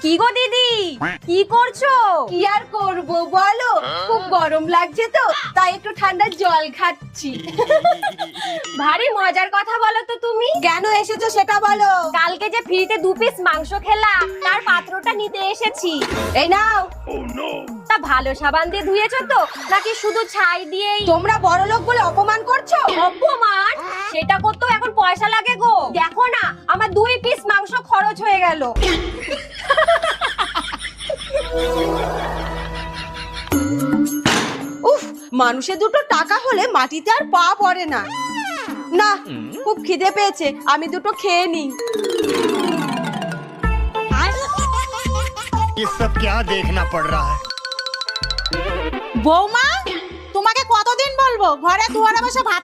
কি গো দিদি, কি করছো? কি আর করবো বলো, খুব গরম লাগছে তো তাই একটু ঠান্ডা জল খাচ্ছি। ভারী মজার কথা বলো তো তুমি। কেন এসেছো সেটা বলো। কালকে যে ফ্রিতে 2 পিস মাংস খেলা, তার পাত্রটা নিতে এসেছি। এই নাও। তা ভালো সাবান দিয়ে ধুয়েছো তো, নাকি শুধু ছাই দিয়েই? তোমরা বড়লোক বলে অপমান করছো। অপমান? সেটা করতেও এখন পয়সা লাগে গো। দেখো না, আমার 2 পিস মাংস খরচ হয়ে গেল। উফ, মানুষের দুটো টাকা হলে মাটিতে আর পা পড়ে না। না, খুব খিদে পেয়েছে, আমি দুটো খেয়ে নিই। ये सब क्या देखना पड़ रहा है? বৌমা, তোমাকে কতদিন বলবো ঘরে দুয়ারে বসে ভাত